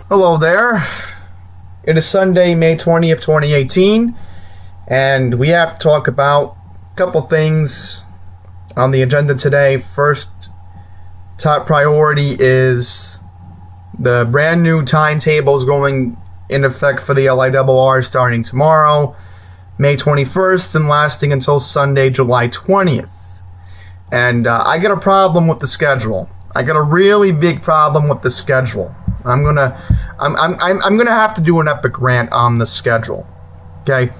Hello there. It is Sunday, May 20th, 2018, and we have to talk about a couple things on the agenda today. First, top priority is the brand new timetables going in effect for the LIRR starting tomorrow, May 21st, and lasting until Sunday, July 20th. And I got a problem with the schedule. I got a really big problem with the schedule. I'm gonna have to do an epic rant on the schedule. Okay,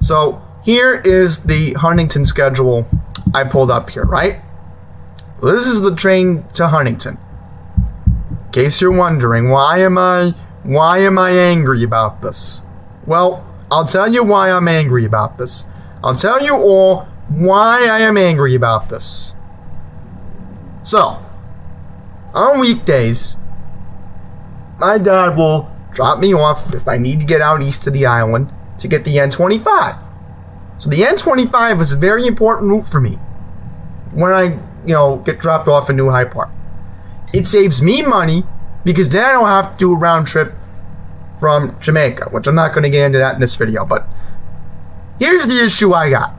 so here is the Huntington schedule I pulled up here. Right, well, this is the train to Huntington. In case you're wondering, why am I angry about this? Well, I'll tell you why I'm angry about this. I'll tell you all why I am angry about this. So, on weekdays, my dad will drop me off if I need to get out east of the island to get the N25. So the N25 is a very important route for me when I, get dropped off in New Hyde Park. It saves me money because then I don't have to do a round trip from Jamaica, which I'm not going to get into that in this video, but here's the issue I got.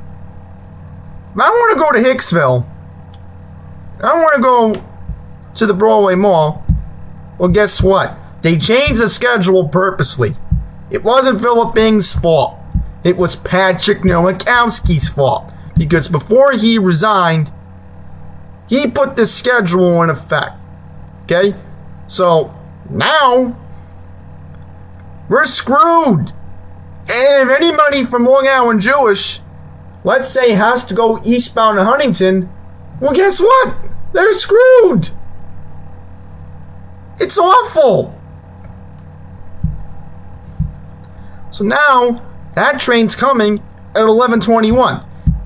If I want to go to Hicksville, I want to go to the Broadway Mall, well, guess what? They changed the schedule purposely. It wasn't Philip Bing's fault. It was Patrick Nowakowski's fault. Because before he resigned, he put the schedule in effect. Okay? So, now, we're screwed. And if anybody from Long Island Jewish, let's say, has to go eastbound to Huntington, well, guess what? They're screwed. It's awful. So now, that train's coming at 11:21.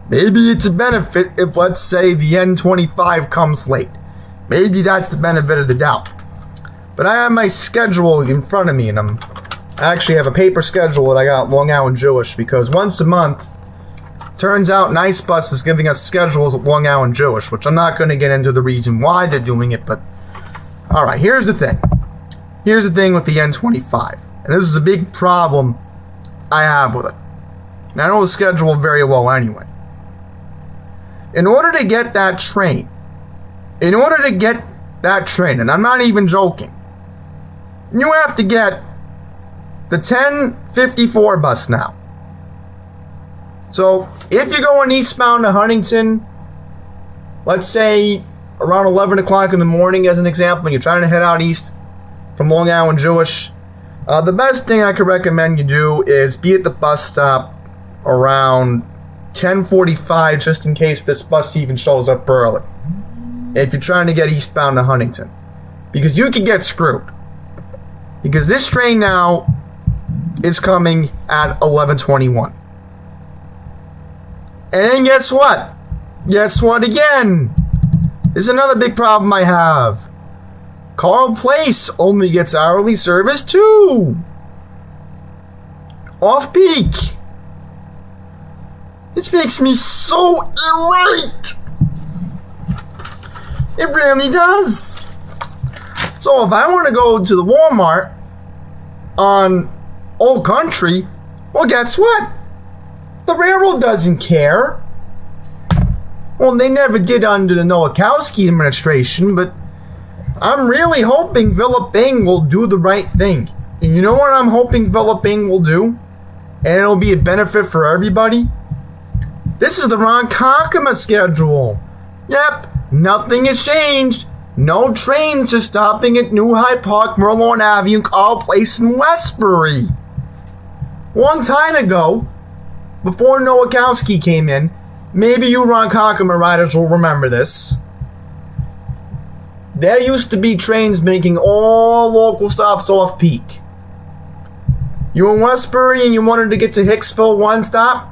Maybe it's a benefit if, let's say, the N25 comes late. Maybe that's the benefit of the doubt. But I have my schedule in front of me, and I actually have a paper schedule that I got Long Island Jewish, because once a month, turns out Nice Bus is giving us schedules at Long Island Jewish, which I'm not going to get into the reason why they're doing it, but alright, here's the thing. Here's the thing with the N25. And this is a big problem I have with it. And I know the schedule very well anyway. In order to get that train, and I'm not even joking, you have to get the 10:54 bus now. So, if you're going eastbound to Huntington, let's say around 11 o'clock in the morning as an example, and you're trying to head out east from Long Island Jewish, the best thing I could recommend you do is be at the bus stop around 10:45, just in case this bus even shows up early, if you're trying to get eastbound to Huntington. Because you could get screwed. Because this train now is coming at 11:21. And then guess what? Guess what again? This is another big problem I have. Carle Place only gets hourly service too. Off peak. This makes me so irate. It really does. So if I want to go to the Walmart on Old Country, well, guess what? The railroad doesn't care. Well, they never did under the Nowakowski administration, but I'm really hoping Philip Bing will do the right thing. And you know what I'm hoping Philip Bing will do? And it'll be a benefit for everybody? This is the Ron Kakama schedule. Yep, nothing has changed. No trains are stopping at New Hyde Park, Merlon Avenue, Carle Place, and Westbury. Long time ago, before Nowakowski came in, maybe you Ron Kakama riders will remember this, there used to be trains making all local stops off peak. You in Westbury and you wanted to get to Hicksville one stop,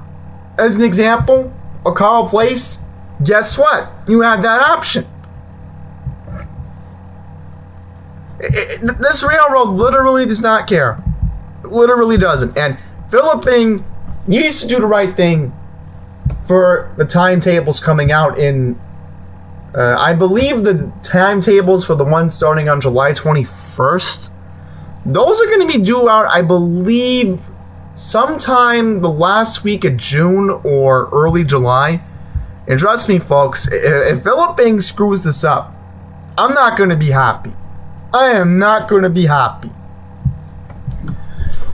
as an example, or Carle Place, guess what? You had that option. This railroad literally does not care. It literally doesn't. And Philip Bing needs to do the right thing for the timetables coming out in, I believe the timetables for the one starting on July 21st Those are going to be due out, I believe, sometime the last week of June or early July. And trust me, folks, if Philip Bing screws this up, I'm not going to be happy. I am not going to be happy.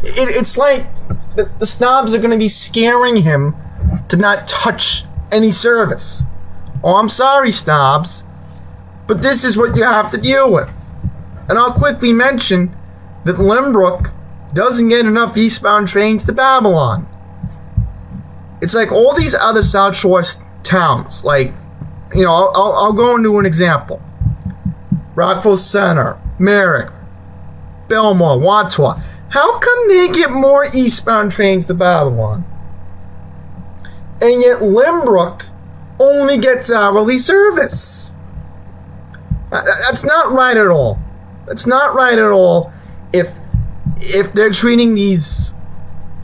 It's like the snobs are going to be scaring him to not touch any service. Oh, I'm sorry, snobs, but this is what you have to deal with. And I'll quickly mention that Limbrook doesn't get enough eastbound trains to Babylon. It's like all these other South Shore towns, like, you know, I'll go into an example. Rockville Center, Merrick, Belmore, Watowa. How come they get more eastbound trains to Babylon? And yet Limbrook only gets hourly service. That's not right at all. That's not right at all if they're treating these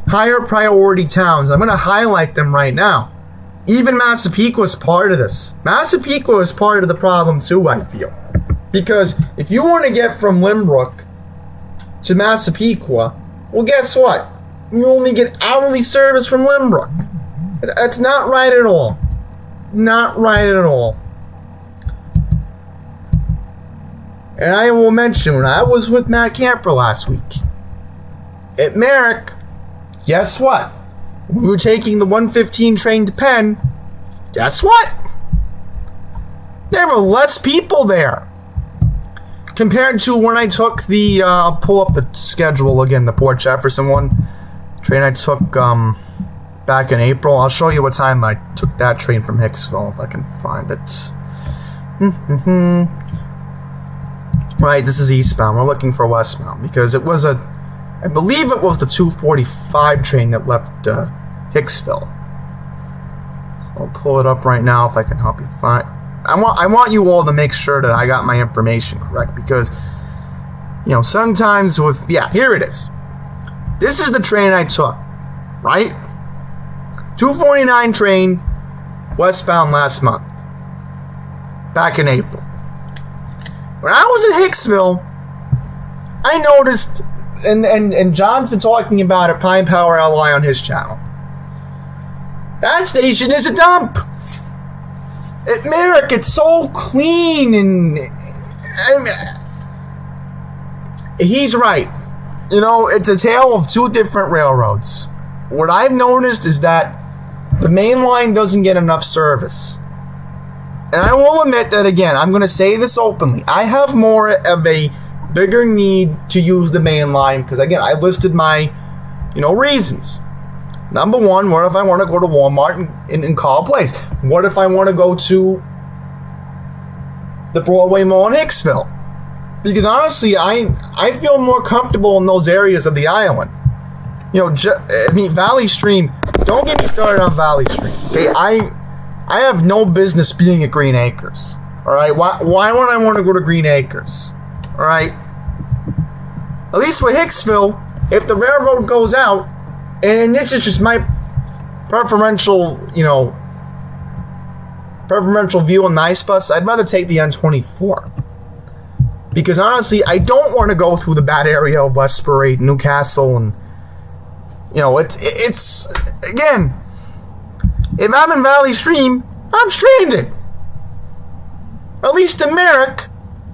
higher priority towns. I'm going to highlight them right now. Even Massapequa is part of this. Massapequa is part of the problem too, I feel. Because if you want to get from Limbrook to Massapequa, well, guess what? You only get hourly service from Limbrook. That's not right at all. Not right at all. And I will mention, when I was with Matt Camper last week, at Merrick, guess what? We were taking the 1:15 train to Penn. Guess what? There were less people there compared to when I took the, I'll pull up the schedule again, the Port Jefferson one. Train I took back in April. I'll show you what time I took that train from Hicksville, if I can find it. Right, this is eastbound. We're looking for westbound because it was I believe it was the 2:45 train that left Hicksville. So I'll pull it up right now if I can help you find. I want you all to make sure that I got my information correct, because, you know, sometimes with, yeah, here it is. This is the train I took, right? 2:49 train westbound last month, back in April. When I was at Hicksville, I noticed, and John's been talking about it, Pine Power LI on his channel. That station is a dump. At Merrick, it's so clean, and he's right. You know, it's a tale of two different railroads. What I've noticed is that the main line doesn't get enough service. And I will admit that, again, I'm going to say this openly. I have more of a bigger need to use the main line because, again, I listed my, reasons. Number one, what if I want to go to Walmart in Carle Place? What if I want to go to the Broadway Mall in Hicksville? Because honestly, I feel more comfortable in those areas of the island. Valley Stream, don't get me started on Valley Stream. Okay, I have no business being at Green Acres. All right, why would I want to go to Green Acres? All right, at least with Hicksville, if the railroad goes out, and this is just my preferential view on the ice bus, I'd rather take the N24. Because honestly, I don't want to go through the bad area of West Parade, Newcastle, and it's again, if I'm in Valley Stream, I'm stranded. At least in Merrick,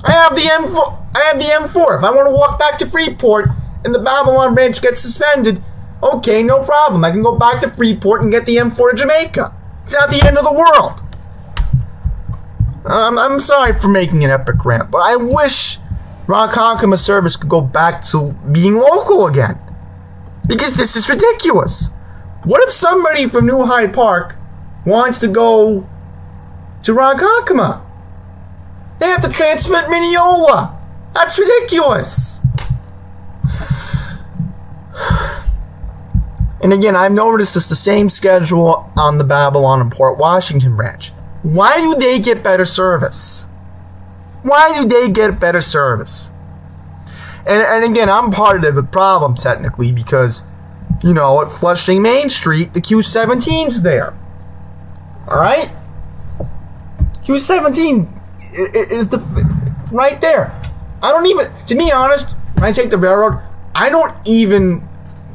I have the M4. If I want to walk back to Freeport and the Babylon branch gets suspended, okay, no problem. I can go back to Freeport and get the M4 to Jamaica. It's not the end of the world. I'm sorry for making an epic rant, but I wish Ronkonkoma service could go back to being local again. Because this is ridiculous. What if somebody from New Hyde Park wants to go to Ronkonkoma? They have to transfer at Mineola. That's ridiculous. And again, I've noticed it's the same schedule on the Babylon and Port Washington branch. Why do they get better service? Why do they get better service? And again, I'm part of the problem technically because, at Flushing Main Street, the Q17's there. Alright? Q17 is right there. I don't even, to be honest, when I take the railroad, I don't even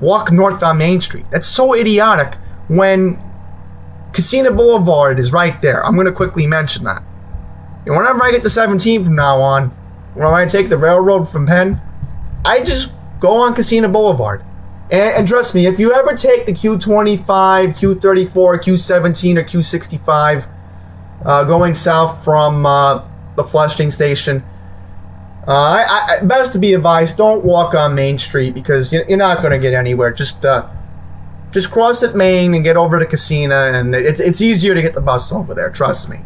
walk north on Main Street. That's so idiotic when Casino Boulevard is right there. I'm going to quickly mention that. And whenever I get to 17 from now on, when I take the railroad from Penn, I just go on Casino Boulevard. And trust me, if you ever take the Q25, Q34, Q17, or Q65 going south from the Flushing station, best to be advised, don't walk on Main Street because you're not going to get anywhere. Just cross at Main and get over to Casino, and it's easier to get the bus over there, trust me.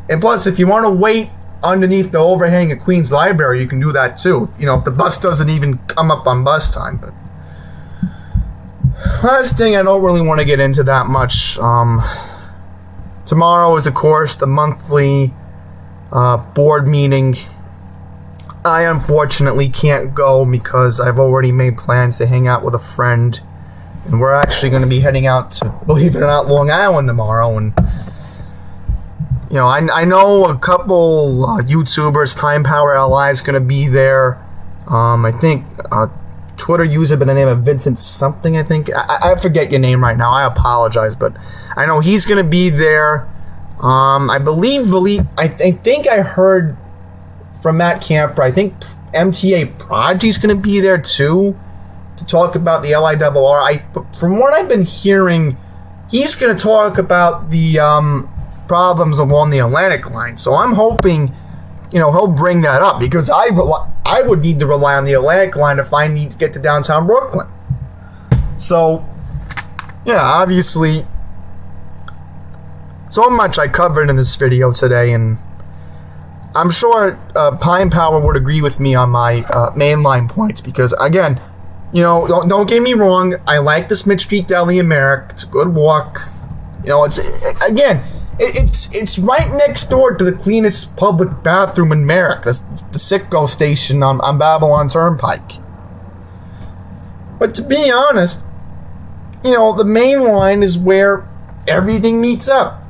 And plus, if you want to wait underneath the overhang at Queens Library, you can do that too. If the bus doesn't even come up on bus time. But last thing, I don't really want to get into that much. Tomorrow is, of course, the monthly board meeting. I unfortunately can't go because I've already made plans to hang out with a friend. And we're actually going to be heading out to, believe it or not, Long Island tomorrow. And I know a couple YouTubers. Pine Power LI is going to be there. I think Twitter user by the name of Vincent something, I think. I forget your name right now. I apologize. But I know he's going to be there. I think I heard from Matt Camper, I think MTA Prodigy's going to be there too to talk about the LIRR. From what I've been hearing, he's going to talk about the problems along the Atlantic line. So I'm hoping, he'll bring that up because I would need to rely on the Atlantic line if I need to get to downtown Brooklyn. So, yeah, obviously, so much I covered in this video today, and I'm sure Pine Power would agree with me on my mainline points because, again, don't get me wrong, I like the Smith Street Deli in Merrick. It's a good walk. It's right next door to the cleanest public bathroom in Merrick. That's the Sitco station on Babylon Turnpike. But to be honest, the main line is where everything meets up.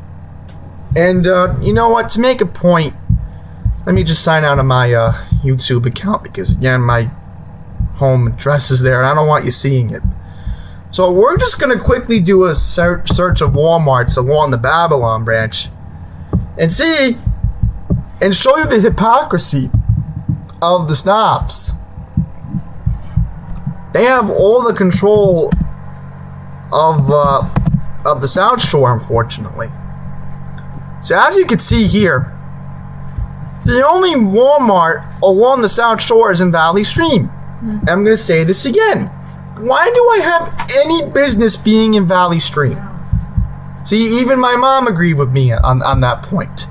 And you know what? To make a point, let me just sign out of my YouTube account because, again, my home address is there and I don't want you seeing it. So we're just going to quickly do a search of Walmarts along the Babylon branch and show you the hypocrisy of the snobs. They have all the control of the South Shore, unfortunately. So as you can see here, the only Walmart along the South Shore is in Valley Stream. And I'm going to say this again. Why do I have any business being in Valley Stream? See, even my mom agreed with me on that point.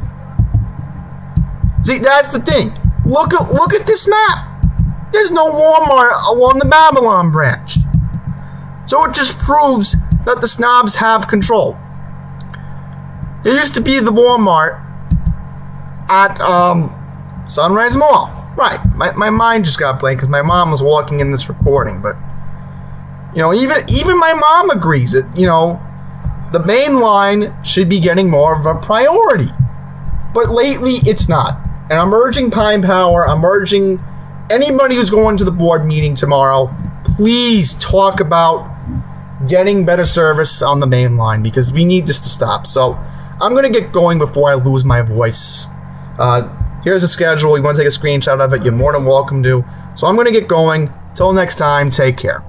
See, that's the thing. Look at this map. There's no Walmart along the Babylon branch. So it just proves that the snobs have control. There used to be the Walmart at Sunrise Mall. Right. My mind just got blank because my mom was walking in this recording, but even my mom agrees that, the main line should be getting more of a priority. But lately, it's not. And I'm urging Pine Power, I'm urging anybody who's going to the board meeting tomorrow, please talk about getting better service on the main line because we need this to stop. So I'm going to get going before I lose my voice. Here's a schedule. You want to take a screenshot of it, you're more than welcome to. So I'm going to get going. Till next time, take care.